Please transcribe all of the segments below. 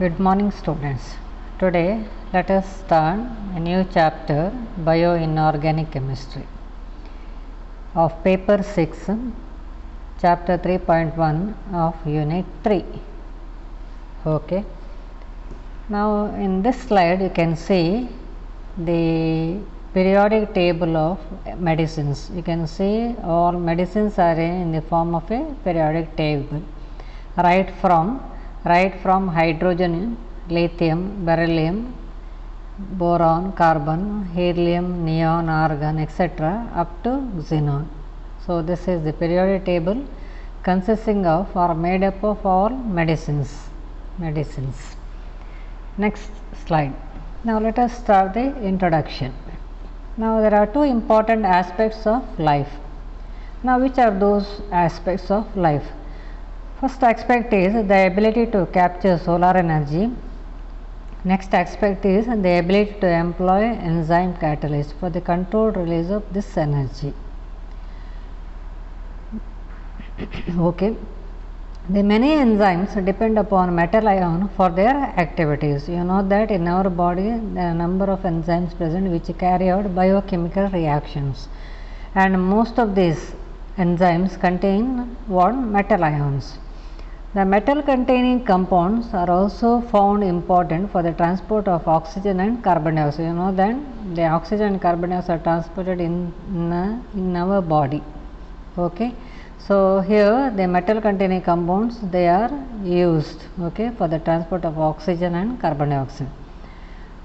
Good morning, students. Today let us start a new chapter, Bioinorganic Chemistry, of paper 6, chapter 3.1 of unit 3. Okay. Now in this slide you can see the periodic table of medicines. You can see all medicines are in the form of a periodic table, right from hydrogen, lithium, beryllium, boron, carbon, helium, neon, argon, etc. up to xenon. So this is the periodic table consisting of or made up of all medicines. Next slide. Now let us start the introduction. Now there are two important aspects of life. Now which are those aspects of life? First aspect is the ability to capture solar energy. Next aspect is the ability to employ enzyme catalyst for the controlled release of this energy. Okay. The many enzymes depend upon metal ion for their activities. You know that in our body there are a number of enzymes present which carry out biochemical reactions, and most of these enzymes contain metal ions. The metal containing compounds are also found important for the transport of oxygen and carbon dioxide. You know that the oxygen and carbon dioxide are transported in our body. Okay. So here the metal containing compounds, they are used, okay, for the transport of oxygen and carbon dioxide.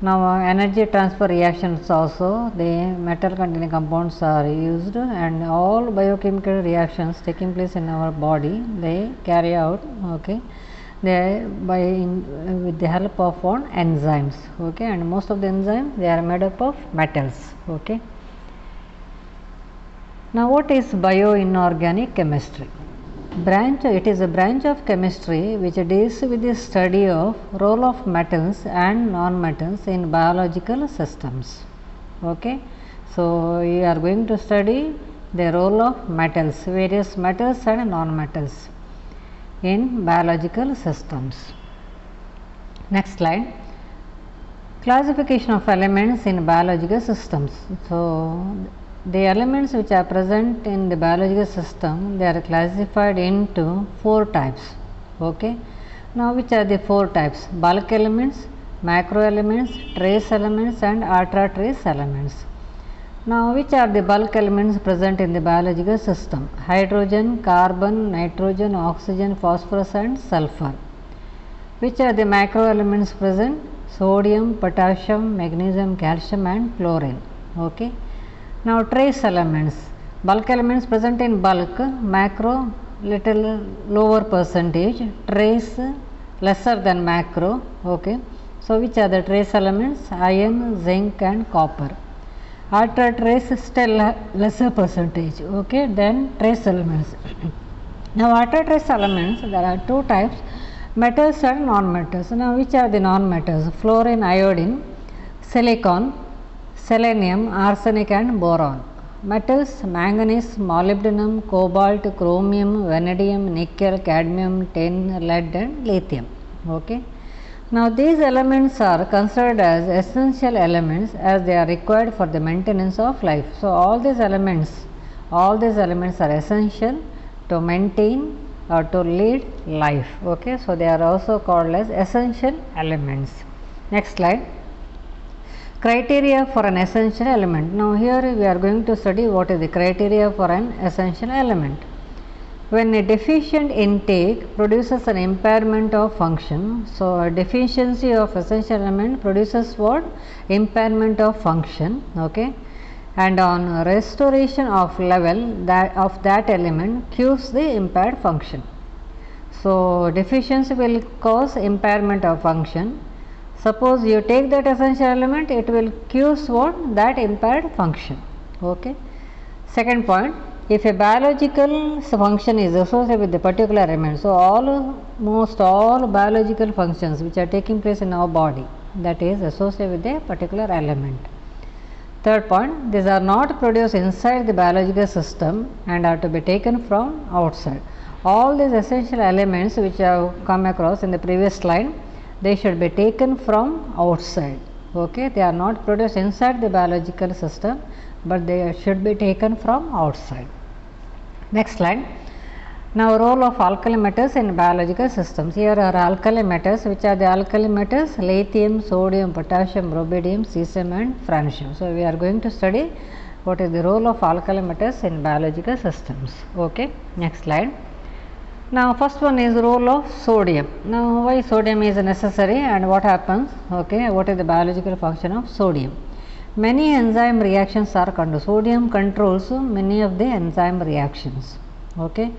Now energy transfer reactions also, the metal containing compounds are used, and all biochemical reactions taking place in our body, they carry out, okay, with the help of enzymes, okay, and most of the enzymes, they are made up of metals. Okay. Now what is bioinorganic chemistry? It is a branch of chemistry which deals with the study of role of metals and non-metals in biological systems. Okay. So you are going to study the role of metals, various metals and non-metals in biological systems. Next slide. Classification of elements in biological systems. So the elements which are present in the biological system, they are classified into 4 types. Okay. Now which are the 4 types? Bulk elements, macro elements, trace elements and ultra trace elements. Now which are the bulk elements present in the biological system? Hydrogen, carbon, nitrogen, oxygen, phosphorus and sulfur. Which are the macro elements present? Sodium, potassium, magnesium, calcium and chlorine. Okay. Now trace elements, bulk elements present in bulk, macro little lower percentage, trace lesser than macro. Okay. So which are the trace elements? Iron, zinc and copper. Ultra trace still lesser percentage, okay, than trace elements. Now ultra trace elements, there are 2 types, metals and non-metals. Now which are the non-metals? Fluorine, iodine, silicon, selenium, arsenic and boron. Metals: manganese, molybdenum, cobalt, chromium, vanadium, nickel, cadmium, tin, lead and lithium. Okay. Now these elements are considered as essential elements as they are required for the maintenance of life. So all these elements are essential to maintain or to lead life. Okay. So they are also called as essential elements. Next slide. Criteria for an essential element. Now here we are going to study what is the criteria for an essential element. When a deficient intake produces an impairment of function, so a deficiency of essential element produces what? Impairment of function. Okay. And on restoration of level of that element cures the impaired function. So deficiency will cause impairment of function. Suppose you take that essential element, it will cure what? That impaired function. Okay. Second point, if a biological function is associated with a particular element, so almost all biological functions which are taking place in our body, that is associated with a particular element. Third point, these are not produced inside the biological system and are to be taken from outside. All these essential elements which I have come across in the previous slide, they should be taken from outside. Okay, they are not produced inside the biological system, but they should be taken from outside. Next slide. Now, role of alkali metals in biological systems. Here are alkali metals. Which are the alkali metals? Lithium, sodium, potassium, rubidium, cesium and francium. So, we are going to study what is the role of alkali metals in biological systems. Okay. Next slide. Now, first one is role of sodium. Now, why sodium is necessary and what happens? Okay. What is the biological function of sodium? Many enzyme reactions are controlled. Sodium controls many of the enzyme reactions. Okay.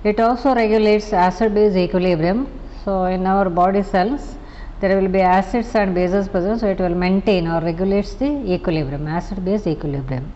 It also regulates acid base equilibrium. So, in our body cells there will be acids and bases present, so it will maintain or regulates the equilibrium, acid base equilibrium.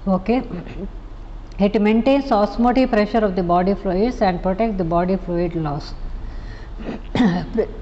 Okay. It maintains osmotic pressure of the body fluids and protects the body fluid loss.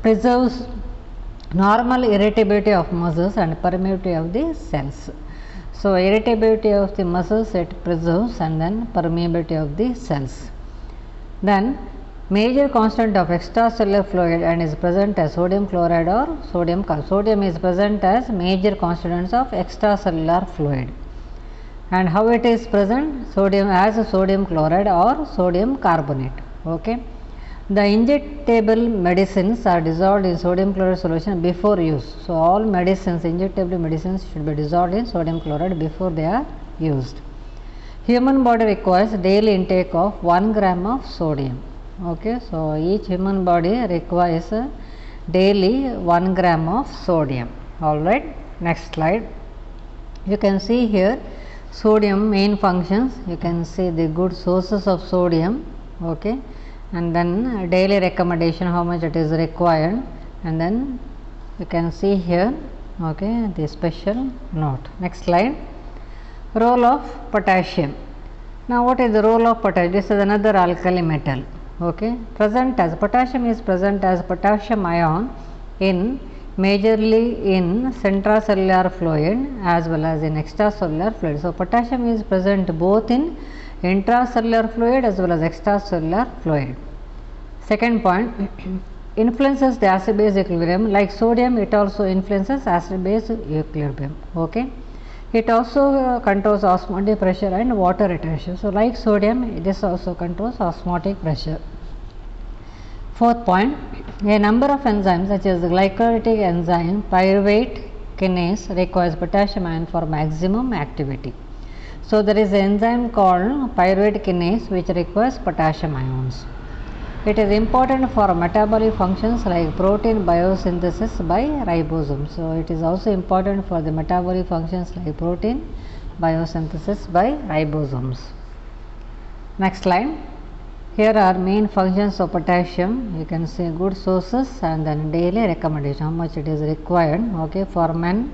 Preserves normal irritability of muscles and permeability of the cells. So, irritability of the muscles it preserves, and then permeability of the cells. Then major constant of extracellular fluid and is present as sodium chloride or sodium carbonate. Sodium is present as major constituents of extracellular fluid. And how it is present? Sodium as a sodium chloride or sodium carbonate. Okay. The injectable medicines are dissolved in sodium chloride solution before use. So, all medicines, injectable medicines should be dissolved in sodium chloride before they are used. Human body requires daily intake of 1 gram of sodium. Okay, so each human body requires daily 1 gram of sodium. Alright, next slide. You can see here sodium main functions. You can see the good sources of sodium. Okay, and then daily recommendation how much it is required, and then you can see here. Okay, the special note. Next slide. Role of potassium. Now, what is the role of potassium? This is another alkali metal. Okay, present as potassium is present as potassium ion in majorly in centrocellular fluid as well as in extracellular fluid. So, potassium is present both in intracellular fluid as well as extracellular fluid. Second point, influences the acid base equilibrium. Like sodium, it also influences acid base equilibrium. Okay. It also controls osmotic pressure and water retention. So, like sodium, this also controls osmotic pressure. Fourth point, a number of enzymes such as the glycolytic enzyme pyruvate kinase requires potassium ion for maximum activity. So, there is an enzyme called pyruvate kinase which requires potassium ions. It is important for metabolic functions like protein biosynthesis by ribosomes. So, it is also important for the metabolic functions like protein biosynthesis by ribosomes. Next slide. Here are main functions of potassium. You can see good sources and then daily recommendation how much it is required. Okay, for men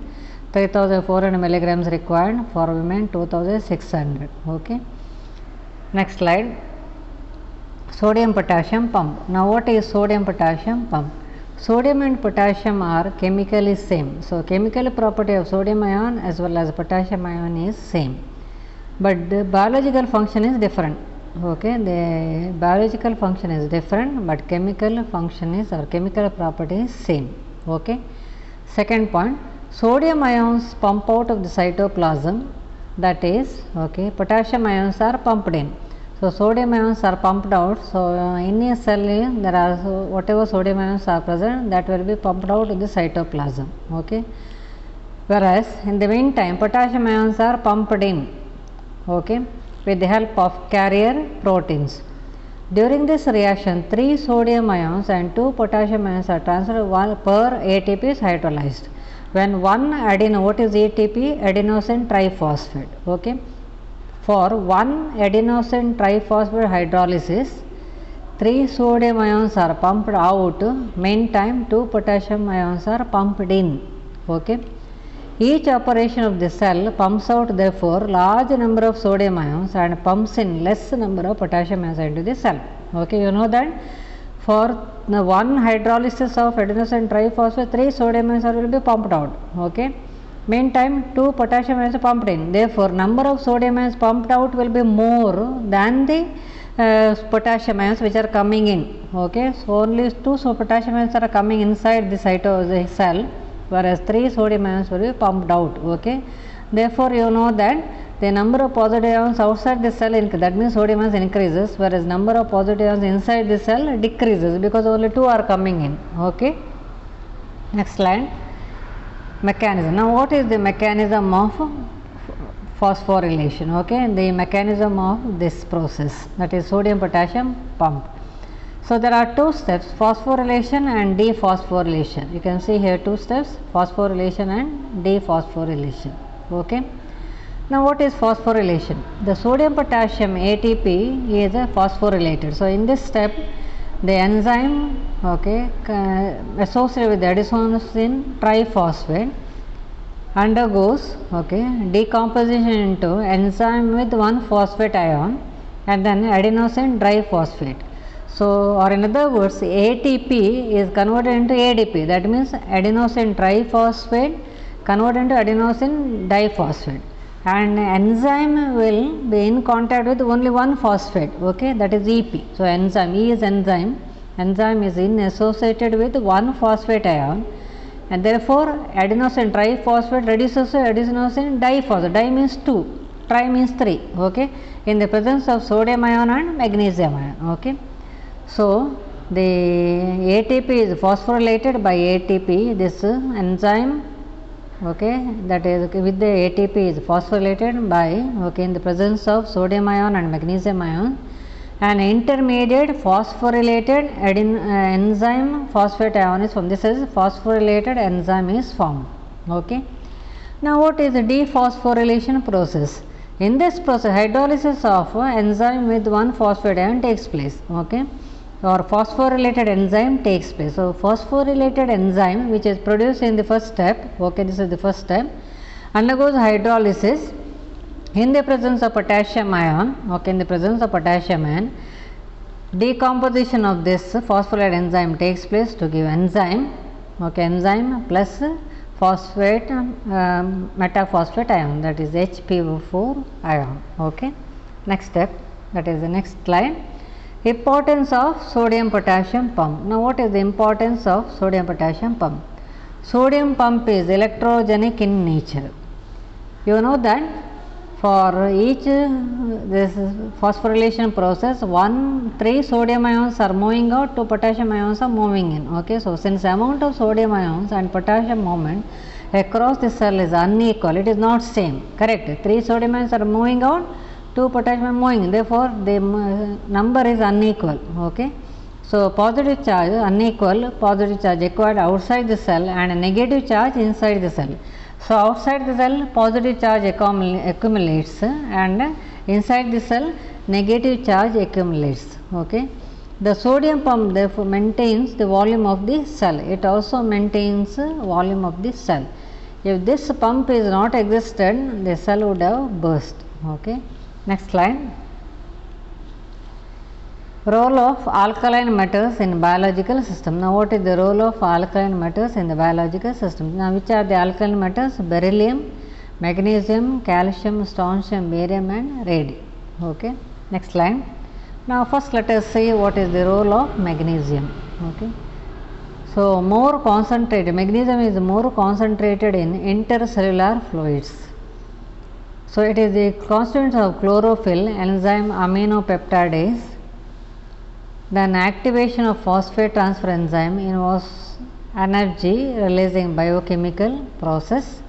3400 milligrams required, for women 2600. Okay. Next slide. Sodium potassium pump. Now, what is sodium potassium pump? Sodium and potassium are chemically same. So, chemical property of sodium ion as well as potassium ion is same, but the biological function is different. Okay, the biological function is different, but chemical function is or chemical property is same. Okay. Second point, sodium ions pump out of the cytoplasm, that is okay, potassium ions are pumped in. So, sodium ions are pumped out. So, in a cell there are whatever sodium ions are present, that will be pumped out in the cytoplasm. Okay. Whereas, in the meantime potassium ions are pumped in, okay, with the help of carrier proteins. During this reaction 3 sodium ions and 2 potassium ions are transferred, 1 per ATP is hydrolyzed. When one what is ATP? Adenosine triphosphate. Okay. For 1 adenosine triphosphate hydrolysis, 3 sodium ions are pumped out, meantime 2 potassium ions are pumped in. Okay. Each operation of the cell pumps out therefore large number of sodium ions and pumps in less number of potassium ions into the cell. Okay, you know that for the 1 hydrolysis of adenosine triphosphate 3 sodium ions will be pumped out. Okay. Meantime 2 potassium ions are pumped in. Therefore, number of sodium ions pumped out will be more than the potassium ions which are coming in. Okay, so only 2 potassium ions are coming inside the cell, whereas 3 sodium ions will be pumped out. Okay, therefore you know that the number of positive ions outside the cell that means sodium ions increases, whereas number of positive ions inside the cell decreases because only 2 are coming in. Okay, next slide. Mechanism. Now what is the mechanism of phosphorylation? Okay, the mechanism of this process, that is sodium potassium pump. So there are 2 steps, phosphorylation and dephosphorylation. You can see here 2 steps, phosphorylation and dephosphorylation. Okay. Now what is phosphorylation? The sodium potassium ATP is a phosphorylated. So in this step the enzyme, okay, associated with the adenosine triphosphate undergoes, okay, decomposition into enzyme with 1 phosphate ion and then adenosine diphosphate. So, or in other words, ATP is converted into ADP, that means adenosine triphosphate converted into adenosine diphosphate, and enzyme will be in contact with only 1 phosphate, okay, that is EP. So, enzyme, E is enzyme is associated with 1 phosphate ion, and therefore adenosine triphosphate reduces to adenosine diphosphate. Di means 2, tri means 3, okay, in the presence of sodium ion and magnesium ion. Okay. So the ATP is phosphorylated by ATP, this enzyme, okay, that is with the ATP is phosphorylated by, okay, in the presence of sodium ion and magnesium ion, an intermediate phosphorylated enzyme phosphate ion is formed. This is phosphorylated enzyme is formed. Okay. Now what is the dephosphorylation process? In this process hydrolysis of enzyme with 1 phosphate ion takes place, okay, or phosphorylated enzyme takes place. So phosphorylated enzyme which is produced in the first step, okay, this is the first step, undergoes hydrolysis in the presence of potassium ion, okay, in the presence of potassium ion. Decomposition of this phosphorylated enzyme takes place to give enzyme, okay, enzyme plus phosphate metaphosphate ion, that is HPO4 ion. Okay. Next step, that is the next slide. Importance of sodium potassium pump. Now what is the importance of sodium potassium pump? Sodium pump is electrogenic in nature. You know that for each this phosphorylation process 3 sodium ions are moving out, 2 potassium ions are moving in. Okay, so since amount of sodium ions and potassium movement across the cell is unequal, it is not same, correct. 3 sodium ions are moving out, 2 potassium moving, therefore the number is unequal. Okay, so positive charge unequal, positive charge acquired outside the cell and a negative charge inside the cell. So outside the cell positive charge accumulates and inside the cell negative charge accumulates. Okay, the sodium pump therefore maintains the volume of the cell, it also maintains volume of the cell. If this pump is not existed, the cell would have burst. Okay. Next slide. Role of alkaline metals in biological system. Now what is the role of alkaline metals in the biological system? Now which are the alkaline metals? Beryllium, magnesium, calcium, strontium, barium and radium. Okay. Next slide. Now first let us see what is the role of magnesium. Okay. So more concentrated, magnesium is more concentrated in intercellular fluids. So it is the constituents of chlorophyll, enzyme aminopeptidase. Then activation of phosphate transfer enzyme involves energy releasing biochemical process.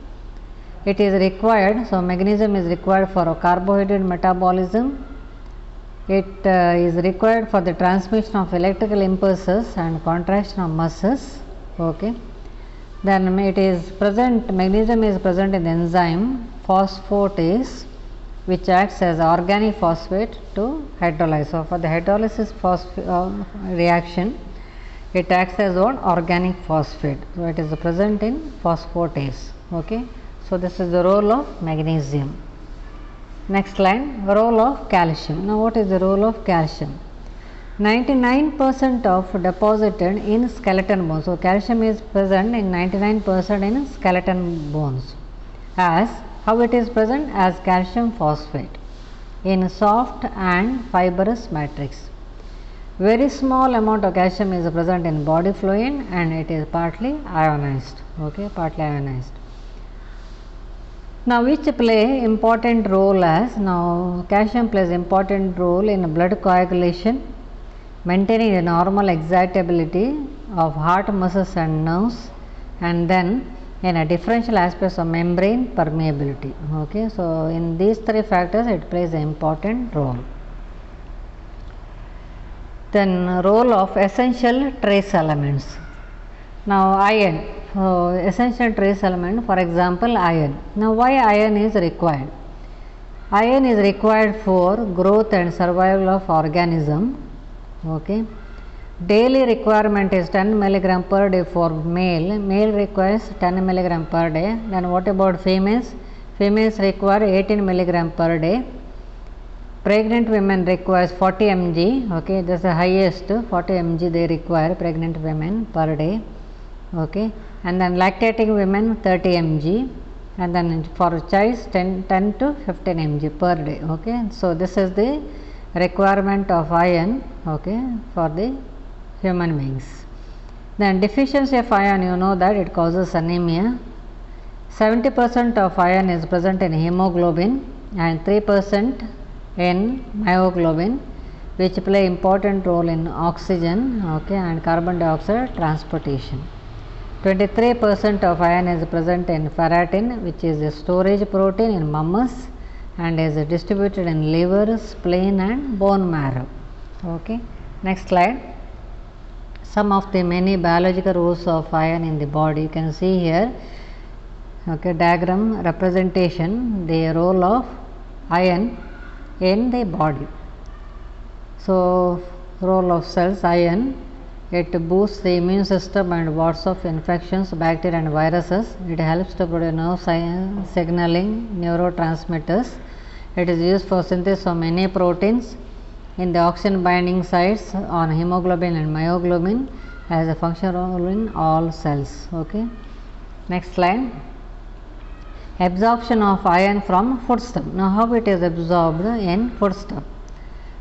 It is required, so magnesium is required for carbohydrate metabolism. It is required for the transmission of electrical impulses and contraction of muscles. Okay. Then it is present, magnesium is present in the enzyme phosphatase, which acts as organic phosphate to hydrolyze. So for the hydrolysis reaction, it acts as one organic phosphate. So it is present in phosphatase. Okay. So this is the role of magnesium. Next line, role of calcium. Now what is the role of calcium? 99% of deposited in skeleton bones. So calcium is present in 99% in skeleton bones. As how it is present? As calcium phosphate. in soft and fibrous matrix. Very small amount of calcium is present in body fluid and it is partly ionized. Okay, partly ionized. Now, which play important role as now calcium plays important role in blood coagulation, maintaining the normal excitability of heart muscles and nerves, and then in a differential aspects of membrane permeability. Okay, so in these three factors it plays an important role. Then role of essential trace elements. Now iron, essential trace element, for example iron. Now why iron is required? Iron is required for growth and survival of organism. Okay. Daily requirement is 10 milligram per day for male. Male requires 10 milligram per day. Then what about females? Females require 18 milligram per day. Pregnant women requires 40 mg. Okay, this is the highest 40 mg they require, pregnant women per day. Okay, and then lactating women 30 mg, and then for child 10 to 15 mg per day. Okay, so this is the requirement of iron. Okay, for the human beings. Then deficiency of iron, you know that it causes anemia. 70% of iron is present in hemoglobin and 3% in myoglobin, which play important role in oxygen, okay, and carbon dioxide transportation. 23% of iron is present in ferritin, which is a storage protein in mammals and is distributed in liver, spleen and bone marrow. Okay, next slide. Some of the many biological roles of iron in the body you can see here. Okay, diagram representation the role of iron in the body. So role of cells, iron, it boosts the immune system and wards off infections, bacteria and viruses. It helps to produce nerve signaling neurotransmitters. It is used for synthesis of many proteins in the oxygen binding sites on hemoglobin and myoglobin, has a functional role in all cells. Okay, next slide. Absorption of iron from foodstuff. Now how it is absorbed in foodstuff?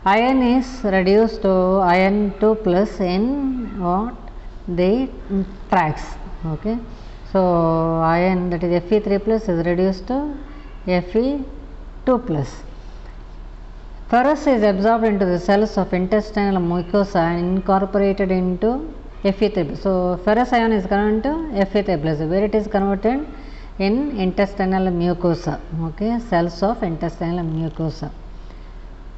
Iron is reduced to iron 2 plus in what? The tracks. Okay, so iron, that is Fe3 plus, is reduced to Fe2 plus. Ferrous is absorbed into the cells of intestinal mucosa and incorporated into Fe3. So ferrous ion is converted to Fe3 plus, where it is converted in intestinal mucosa. Okay, cells of intestinal mucosa.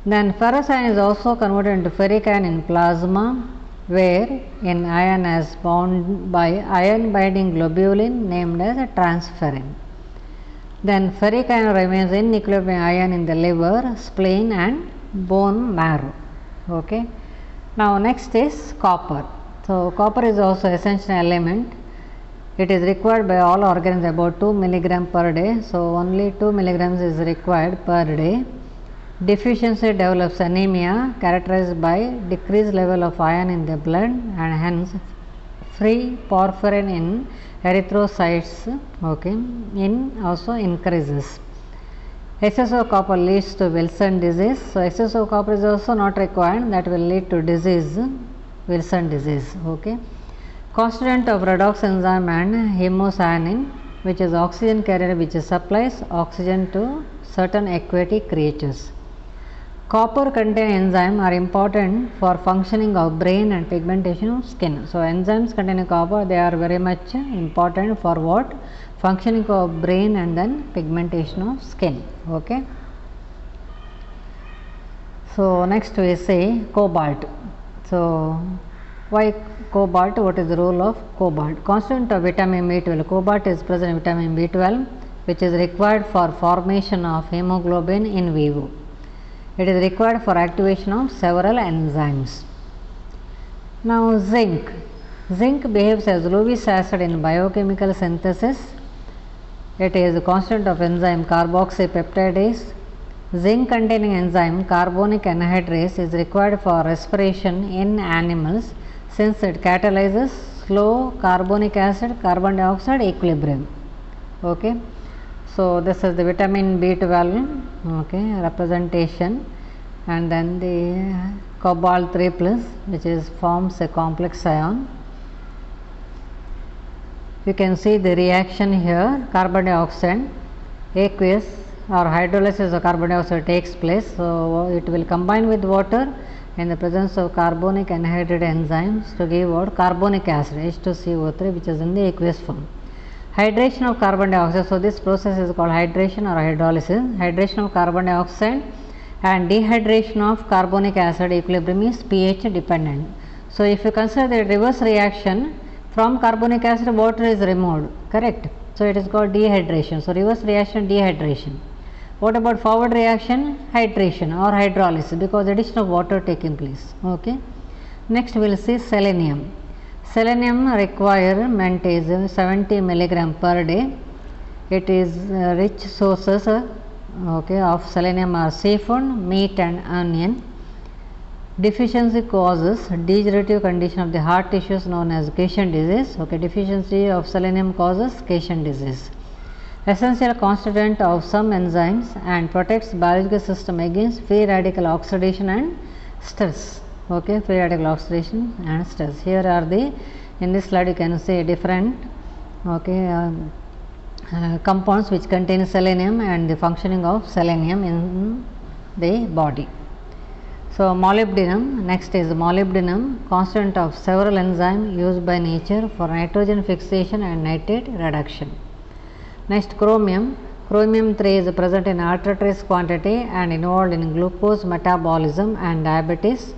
Then ferrous ion is also converted into ferric ion in plasma, where in ion is bound by iron binding globulin named as a transferrin. Then ferric ion remains in equilibrium ion in the liver, spleen and bone marrow. Okay. Now next is copper. So copper is also essential element. It is required by all organisms about 2 milligram per day. So only 2 milligrams is required per day. Deficiency develops anemia characterized by decreased level of iron in the blood and hence free porphyrin in erythrocytes, okay, in also increases. Excess of copper leads to Wilson disease. So excess of copper is also not required, that will lead to disease, Wilson disease. Okay. Constituent of redox enzyme and hemocyanin, which is oxygen carrier which supplies oxygen to certain aquatic creatures. Copper containing enzymes are important for functioning of brain and pigmentation of skin. So enzymes containing copper, they are very much important for what? Functioning of brain and then pigmentation of skin. Okay. So next we say cobalt. So why cobalt? What is the role of cobalt? Constituent of vitamin B12. Cobalt is present in vitamin B12, which is required for formation of hemoglobin in vivo. It is required for activation of several enzymes. Now zinc. Zinc behaves as Lewis acid in biochemical synthesis. It is a constituent of enzyme carboxypeptidase. Zinc containing enzyme carbonic anhydrase is required for respiration in animals since it catalyzes slow carbonic acid carbon dioxide equilibrium. Okay. So this is the vitamin B12, okay, representation, and then the cobalt 3 plus, which is forms a complex ion. You can see the reaction here, carbon dioxide, aqueous or hydrolysis of carbon dioxide takes place. So it will combine with water in the presence of carbonic anhydride enzymes to give out carbonic acid H2CO3, which is in the aqueous form. Hydration of carbon dioxide. So this process is called hydration or hydrolysis. Hydration of carbon dioxide and dehydration of carbonic acid equilibrium is pH dependent. So if you consider the reverse reaction, from carbonic acid water is removed, correct? So it is called dehydration. So reverse reaction, dehydration. What about forward reaction? Hydration or hydrolysis, because addition of water taking place. Okay. Next we will see selenium. Selenium requirement is 70 milligram per day. It is rich sources okay, of selenium are seafood, meat and onion. Deficiency causes degenerative condition of the heart tissues known as Cation disease. Okay, deficiency of selenium causes Cation disease. Essential constituent of some enzymes and protects biological system against free radical oxidation and stress. Okay, free radical oxidation and stress. Here are the, in this slide you can see different okay, compounds which contain selenium and the functioning of selenium in the body. So molybdenum, next is molybdenum, constituent of several enzymes used by nature for nitrogen fixation and nitrate reduction. Next chromium. Chromium 3 is present in ultra trace quantity and involved in glucose metabolism and diabetes.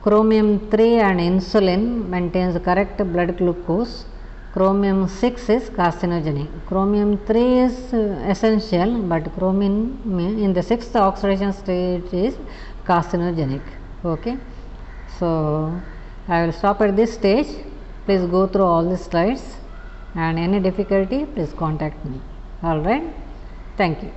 Chromium 3 and insulin maintains correct blood glucose. Chromium 6 is carcinogenic. Chromium 3 is essential, but chromium in the 6th oxidation stage is carcinogenic. Okay. So I will stop at this stage. Please go through all the slides, and any difficulty please contact me. All right. Thank you.